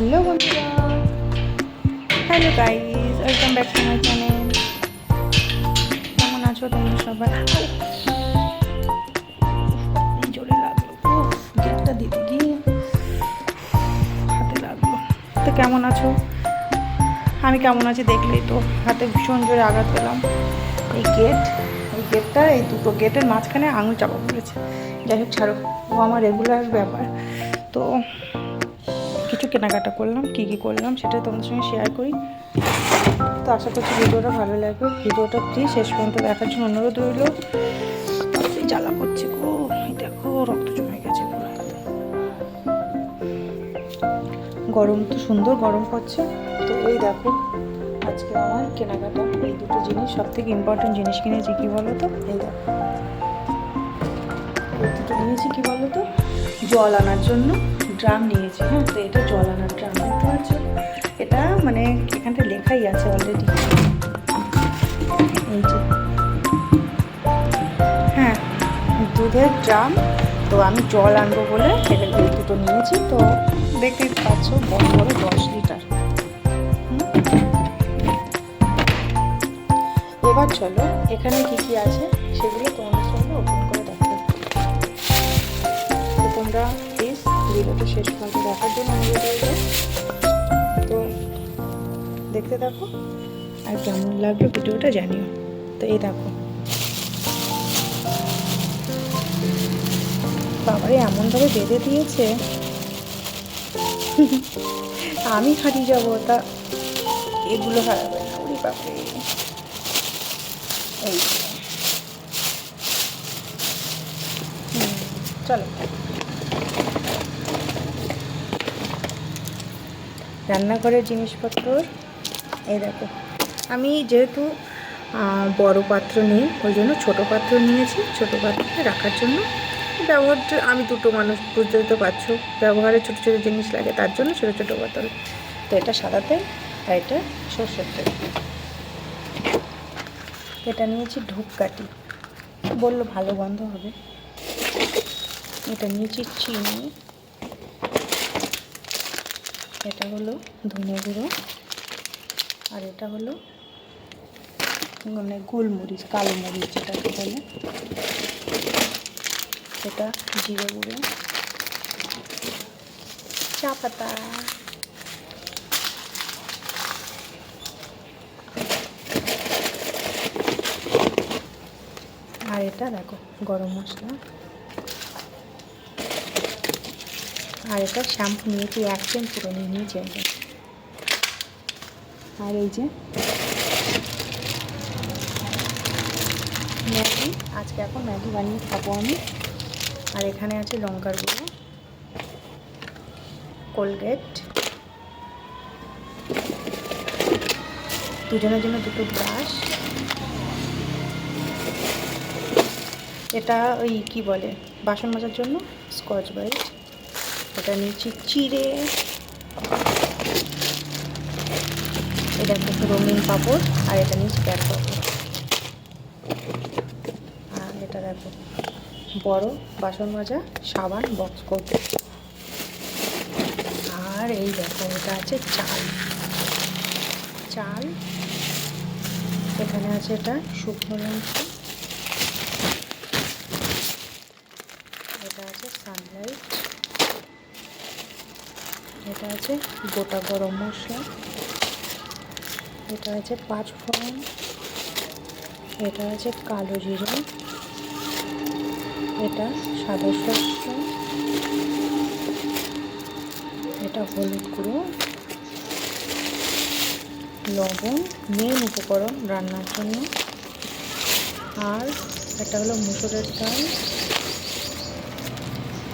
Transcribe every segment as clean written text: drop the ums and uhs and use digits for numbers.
Hello বন্ধুরা, hello guys, welcome back to my channel. কেমন আছো তোমরা সবাই? জোরে লাগলো, গেটটা দিতে গিয়ে হাতে লাগলো। তো কেমন আছো? আমি কেমন আছি দেখলেই তো, হাতে ভীষণ জোরে আঘাত পেলাম। এই গেটটা এই দুটো গেটের মাঝখানে আঙুল চাপা পড়েছে। যাই হোক ছাড়ো, ও আমার রেগুলার ব্যাপার। তো কিছু কেনাকাটা করলাম, কী করলাম সেটা তোমাদের সঙ্গে শেয়ার করি। তো আশা করছি ভিডিওটা ভালো লাগবে। ভিডিওটা প্লিজ শেষ পর্যন্ত দেখার জন্য অনুরোধ রইল। তাড়াতাড়ি জ্বালা করছে গো, দেখো রক্ত জমে গেছে পুরো। গরম তো সুন্দর গরম পড়ছে। তো এই দেখো আজকে আমার কেনাকাটা এই দুটো জিনিস, সব থেকে ইম্পর্টেন্ট জিনিস কিনেছি। কী বলো তো, এই দেখো এই দুটো নিয়েছি। কী বলো তো, জল আনার জন্য ড্রাম নিয়েছি। হ্যাঁ, তো এটা জল আনার ড্রাম দেখতে পাচ্ছ। এটা মানে এখানটা লেখাই আছে অলরেডি, এই যে হ্যাঁ, দুধের ড্রাম। তো আমি জল আনবো বলে এই দুটো নিয়েছি। তো দেখতেই পাচ্ছ বড় বড় 10 লিটার। এবার চলো এখানে কি কি আছে সেগুলো তোমাদের সঙ্গে ওপেন করে দেখাবো। তো তোমরা প্লিজ ভিডিওটা শেষ পর্যন্ত দেখার জন্য অনুরোধ রইল। তো দেখতে থাকো, আর কেমন লাগলো ভিডিওটা জানিও। তো এই দেখো, বাবারে এমনভাবে বেঁধে দিয়েছে আমি হারিয়ে যাবো, তা এগুলো হারাবে না। ওরে বাপরে, এই চলো রান্নাঘরের জিনিসপত্র। এই দেখো, আমি যেহেতু বড় পাত্র নেই ওই জন্য ছোটো পাত্র নিয়েছি। ছোটো পাত্রে রাখার জন্য ব্যবহারটা, আমি দুটো মানুষ, বুঝতেই তো পারছো, ব্যবহারে ছোটো ছোটো জিনিস লাগে, তার জন্য ছোটো ছোটো বোতল। তো এটা সাদা তেল আর এটা সর্ষের তেল। এটা নিয়েছি ধূপকাঠি, বললো ভালো গন্ধ হবে। এটা নিয়েছি চিনি, এটা হলো ধনে গুঁড়ো, আর এটা হলো মানে গোলমরিচ, কালো মরিচ যেটাকে বলে, এটা জিরে গুঁড়ো, চা পাতা, আর এটা দেখো গরম মশলা, আর এটা শ্যাম্পু নিয়েছি 1 চেন পুরো নিয়ে নিয়েছি একদম। আর এই যে ম্যাগি, আজকে এখন ম্যাগি বানিয়ে খাবো আমি। আর এখানে আছে লঙ্কার গুঁড়ো, কোলগেট, দুজনের জন্য দুটো ব্রাশ, এটা ওই কি বলে বাসন মাজার জন্য স্কচ ব্রাইট, এটা নিয়েছি চিড়ে, এটা একটা রঙিন পাঁপড়, আর এটা নিয়েছি প্যাক পাঁপড়। আর এটা দেখো বড় বাসন মাজা সাবান বক্স করতে। আর এই দেখো এটা আছে চাল, এখানে আছে এটা শুকনো লঙ্কা, এটা আছে সানলাইট, এটা আছে গোটা গরম মশলা, এটা আছে 5 ফোড়ন, এটা আছে কালো জিরা, এটা সাদা সরষে, এটা হলুদ গুঁড়ো, লবণ, মেন উপকরণ রান্নার জন্য, আর এটা হলো মুসুরের ডাল,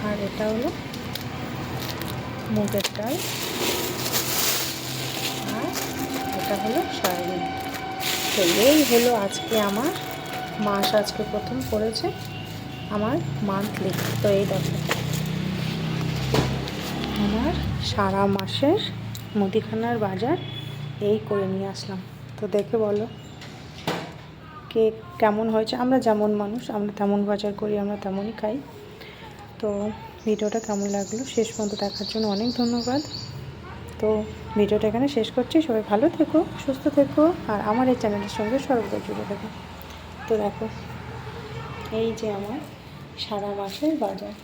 আর এটা হলো মুগের ডাল, আর এটা হলো সয়াবিন। তো এই হলো আজকে আমার মাস, আজকে প্রথম পড়েছে আমার মান্থলি। তো এই দেখো আমার সারা মাসের মুদিখানার বাজার এই করে নিয়ে আসলাম। তো দেখে বলো কে কেমন হয়েছে। আমরা যেমন মানুষ আমরা তেমন বাজার করি, আমরা তেমনই খাই। তো ভিডিওটা কেমন লাগলো শেষ পর্যন্ত দেখার জন্য অনেক ধন্যবাদ। তো ভিডিওটা এখানে শেষ করছি। সবাই ভালো থেকো, সুস্থ থেকো, আর আমার এই চ্যানেলের সঙ্গে সর্বদা জুড়ে থেকো। তো দেখো, এই যে আমার সারা মাসের বাজার।